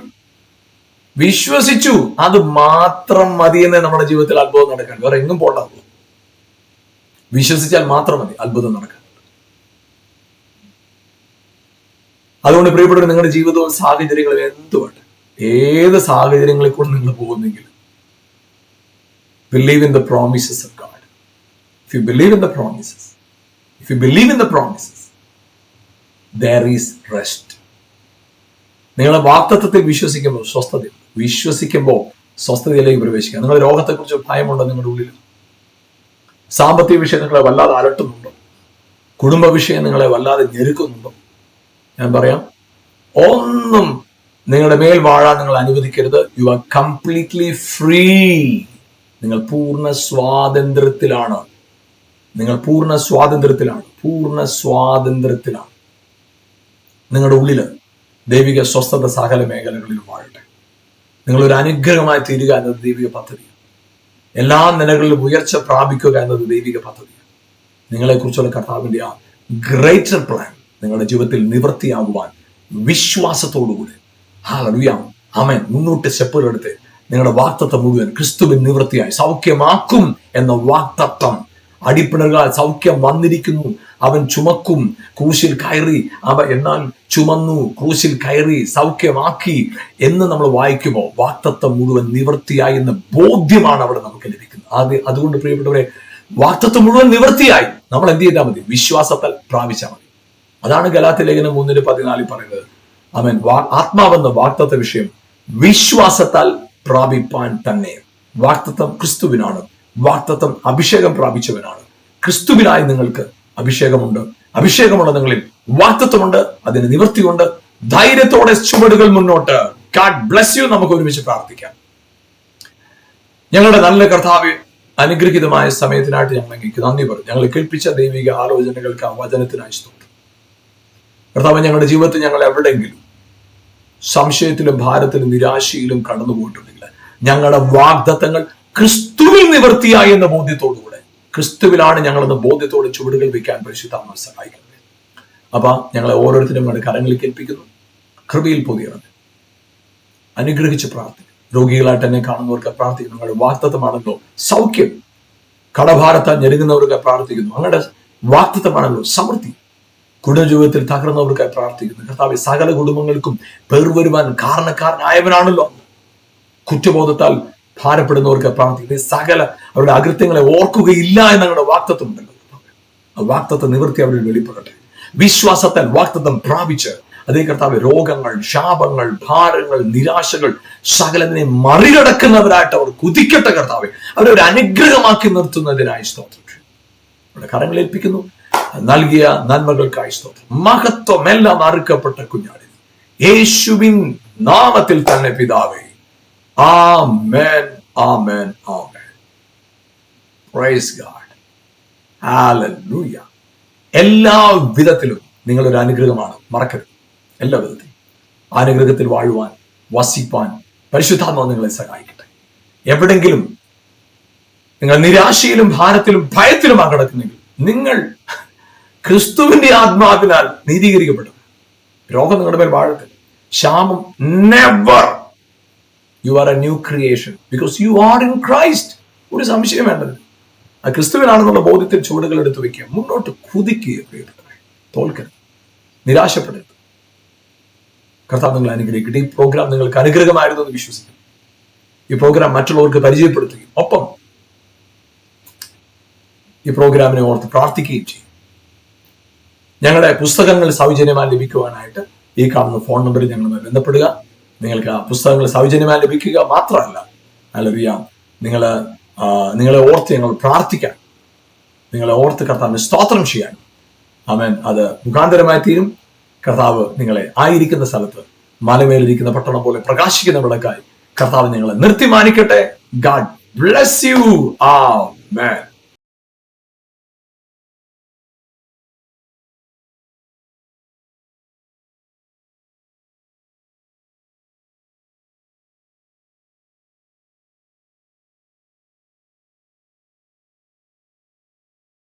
വിശ്വസിച്ചു, അത് മാത്രം മതി എന്ന് നമ്മുടെ ജീവിതത്തിൽ അത്ഭുതം നടക്കാൻ. വേറെ എങ്ങും പോകണ്ട. വിശ്വസിച്ചാൽ മാത്രം മതി അത്ഭുതം നടക്കാൻ. അതുകൊണ്ട് പ്രിയപ്പെട്ടവർ, നിങ്ങളുടെ ജീവിതവും സാഹചര്യങ്ങളും എന്തുകൊണ്ട്, ഏത് സാഹചര്യങ്ങളിൽ കൂടെ നിങ്ങൾ പോകുന്നെങ്കിൽ, believe in the promises of God. If you believe in the promises, there is rest. നിങ്ങളെ വാഗ്ദത്തത്തിൽ വിശ്വസിക്കുമ്പോൾ സ്വസ്ഥത, വിശ്വസിക്കുമ്പോൾ സ്വസ്ഥതയിലേക്ക് പ്രവേശിക്കുക. നിങ്ങൾ രോഗത്തെക്കുറിച്ച് ഭയമുണ്ടോ? നിങ്ങളുടെ ഉള്ളിൽ സാമ്പത്തിക വിഷയം നിങ്ങളെ വല്ലാതെ അലട്ടുന്നുണ്ടോ? കുടുംബ വിഷയം നിങ്ങളെ വല്ലാതെ ഞെരുക്കുന്നുണ്ടോ? ഞാൻ പറയാം, ഒന്നും നിങ്ങളുടെ മേൽ വാഴാൻ നിങ്ങൾ അനുവദിക്കരുത്. You are completely free. നിങ്ങൾ പൂർണ്ണ സ്വാതന്ത്ര്യത്തിലാണ്. നിങ്ങളുടെ ഉള്ളില് ദൈവിക സ്വസ്ഥത സകല മേഖലകളിലും വാഴട്ടെ. നിങ്ങളൊരു അനുഗ്രഹമായി തീരുക എന്നത് ദൈവിക പദ്ധതി. എല്ലാ നിലകളിലും ഉയർച്ച പ്രാപിക്കുക എന്നത് ദൈവിക പദ്ധതിയാണ്. നിങ്ങളെക്കുറിച്ചുള്ള കർത്താവിന്റെ ആ ഗ്രേറ്റർ പ്ലാൻ നിങ്ങളുടെ ജീവിതത്തിൽ നിവൃത്തിയാകുവാൻ വിശ്വാസത്തോടുകൂടി ഹല്ലേലൂയ ആമേൻ മുന്നോട്ട് സ്റ്റെപ്പുകൾ എടുത്ത് നിങ്ങളുടെ വാഗ്ദത്തം മുഴുവൻ ക്രിസ്തുവിൻ നിവൃത്തിയായി സൗഖ്യമാക്കും എന്ന വാഗ്ദത്തം അടിപ്പിണറുകളാൽ സൗഖ്യം വന്നിരിക്കുന്നു, അവൻ ചുമക്കും, ക്രൂശിൽ കയറി, എന്നാൽ ചുമന്നു, ക്രൂശിൽ കയറി, സൗഖ്യമാക്കി എന്ന് നമ്മൾ വായിക്കുമ്പോൾ വാഗ്ദത്തം മുഴുവൻ നിവൃത്തിയായി എന്ന ബോധ്യമാണ് അവിടെ നമുക്ക് ലഭിക്കുന്നത്. അതുകൊണ്ട് പ്രിയപ്പെട്ടവരെ, വാഗ്ദത്തം മുഴുവൻ നിവൃത്തിയായി. നമ്മൾ എന്ത് ചെയ്താൽ മതി? വിശ്വാസത്താൽ പ്രാപിച്ചാൽ മതി. അതാണ് ഗലാത്യ ലേഖനം 3:14 പറയുന്നത്. ആമേൻ. ആത്മാവെന്ന വാഗ്ദത്ത വിഷയം വിശ്വാസത്താൽ പ്രാപിപ്പാൻ തന്നെ. വാഗ്ദത്തം ക്രിസ്തുവിനാണ്. വാഗ്ദത്തം അഭിഷേകം പ്രാപിച്ചവനാണ്. ക്രിസ്തുവിനായി നിങ്ങൾക്ക് അഭിഷേകമുണ്ട്. അഭിഷേകമുള്ള നിങ്ങളിൽ വാഗ്ദത്തമുണ്ട്. അതിന് നിവൃത്തിയുണ്ട്. ധൈര്യത്തോടെ ചുവടുകൾ മുന്നോട്ട്. God bless U. നമുക്ക് ഒരുമിച്ച് പ്രാർത്ഥിക്കാം. ഞങ്ങളുടെ നല്ല കർത്താവേ, അനുഗ്രഹീതമായ സമയത്തിനായിട്ട് ഞങ്ങൾ അങ്ങേക്ക് നന്ദി പറയും. ഞങ്ങളെ കേൾപ്പിച്ച ദൈവിക ആലോചനകൾക്ക്, ആ വചനത്തിനായി സ്തോത്രം. കർത്താവ്, ഞങ്ങളുടെ ജീവിതത്തിൽ ഞങ്ങൾ എവിടെയെങ്കിലും സംശയത്തിലും ഭാരത്തിലും നിരാശയിലും കടന്നു പോയിട്ടുണ്ടെങ്കിൽ ഞങ്ങളുടെ വാഗ്ദത്തങ്ങൾ ക്രിസ്തുവിൽ നിവൃത്തിയായി എന്ന ബോധ്യത്തോടുകൂടെ, ക്രിസ്തുവിലാണ് ഞങ്ങളെന്ന ബോധ്യത്തോടെ ചുവടുകൾ വെക്കാൻ പരിശുദ്ധാത്മാവ് സഹായിക്കുന്നത്. അപ്പൊ ഞങ്ങളെ ഓരോരുത്തരും ഞങ്ങളുടെ കരങ്ങളിൽ കേൾപ്പിക്കുന്നു. കൃപയിൽ പൊതിയണം. അനുഗ്രഹിച്ച് പ്രാർത്ഥിക്കും. രോഗികളായിട്ട് എന്നെ കാണുന്നവർക്ക് പ്രാർത്ഥിക്കുന്നു. ഞങ്ങളുടെ വാഗ്ദത്തമാണല്ലോ സൗഖ്യം. കടഭാരത്താൽ ഞെരുങ്ങുന്നവർക്ക് പ്രാർത്ഥിക്കുന്നു. ഞങ്ങളുടെ വാഗ്ദത്തമാണല്ലോ സമൃദ്ധി. കുടുംബജീവിതത്തിൽ തകർന്നവർക്കായി പ്രാർത്ഥിക്കുന്നു. കർത്താവേ, സകല കുടുംബങ്ങൾക്കും പേർ വരുവാൻ കാരണക്കാരനായവനാണല്ലോ. കുറ്റബോധത്താൽ ഭാരപ്പെടുന്നവർക്ക് പ്രാർത്ഥിക്കുന്നത്. സകല അവരുടെ അകൃത്യങ്ങളെ ഓർക്കുകയില്ല എന്ന ഞങ്ങളുടെ വാഗ്ദത്തം ഉണ്ടല്ലോ. ആ വാഗ്ദത്ത നിവൃത്തി അവരിൽ വെളിപ്പെടട്ടെ. വിശ്വാസത്താൽ വാഗ്ദത്തം പ്രാപിച്ച് അതേ കർത്താവ്, രോഗങ്ങൾ, ശാപങ്ങൾ, ഭാരങ്ങൾ, നിരാശകൾ സകലതിനെ മറികടക്കുന്നവരായിട്ട് അവർ കുതിക്കട്ടെ. കർത്താവെ, അവരെ ഒരു അനുഗ്രഹമാക്കി നിർത്തുന്നതിനായി സ്തോത്രം. അവരുടെ കരങ്ങൾ ഏൽപ്പിക്കുന്നു. നൽകിയ നന്മകൾക്കായി സ്തോത്രം. മഹത്വം എല്ലാം അറുക്കപ്പെട്ട കുഞ്ഞാടി യേശുവിൻ നാമത്തിൽ തന്നെ പിതാവേ. Amen, amen, amen. Praise God. Hallelujah. എല്ലാ വിധത്തിലും നിങ്ങളൊരു അനുഗ്രഹമാണ്. മറക്കരുത്. എല്ലാ വിധത്തിലും അനുഗ്രഹത്തിൽ വാഴുവാൻ, വസിപ്പാൻ പരിശുദ്ധാത്മാവ് നിങ്ങളെ സഹായിക്കട്ടെ. എവിടെങ്കിലും നിങ്ങൾ നിരാശയിലും ഭാരത്തിലും ഭയത്തിലുമാണ് കിടക്കുന്നെങ്കിൽ നിങ്ങൾ ക്രിസ്തുവിന്റെ ആത്മാവിനാൽ നീതീകരിക്കപ്പെട്ടു. രോഗം നിങ്ങളുടെ മേൽ വാഴത്തില്ല. ക്ഷാമം never. You are A new creation because you are in Christ. ഒരു സംശയം വേണ്ടത്. ആ ക്രിസ്തുവിനാണെന്നുള്ള ബോധ്യത്തിൽ ചുവടുകൾ എടുത്തു വെക്കുക. മുന്നോട്ട് കുതിക്കുക. പ്രിയപ്പെട്ടവരെ, തോൽക്കരുത്, നിരാശപ്പെടരുത്. കർത്താവ് നിങ്ങൾ അനുഗ്രഹിക്കട്ടെ. ഈ പ്രോഗ്രാം നിങ്ങൾക്ക് അനുഗ്രഹമായിരുന്നു എന്ന് വിശ്വസിക്കുന്നു. ഈ പ്രോഗ്രാം മറ്റുള്ളവർക്ക് പരിചയപ്പെടുത്തുകയും ഒപ്പം ഈ പ്രോഗ്രാമിനെ ഓർത്ത് പ്രാർത്ഥിക്കുകയും ചെയ്യും. ഞങ്ങളുടെ പുസ്തകങ്ങൾ സൗജന്യമായി ലഭിക്കുവാനായിട്ട് ഈ കാണുന്ന ഫോൺ നമ്പറിൽ ഞങ്ങളുമായി ബന്ധപ്പെടുക. നിങ്ങൾക്ക് ആ പുസ്തകങ്ങൾ സൗജന്യമായി ലഭിക്കുക മാത്രമല്ല, അറിയാം, നിങ്ങളെ ഓർത്ത് ഞങ്ങൾ പ്രാർത്ഥിക്കാൻ, നിങ്ങളെ ഓർത്ത് കർത്താവിന് സ്തോത്രം ചെയ്യാൻ, ആമേൻ, അത് മുഖാന്തരമായി തീരും. കർത്താവ് നിങ്ങളെ ആയിരിക്കുന്ന സ്ഥലത്ത് മലമേലിരിക്കുന്ന പട്ടണം പോലെ പ്രകാശിക്കുന്ന വിളക്കായി കർത്താവ് നിങ്ങളെ നിർത്തി മാനിക്കട്ടെ. God bless you. ആമേൻ.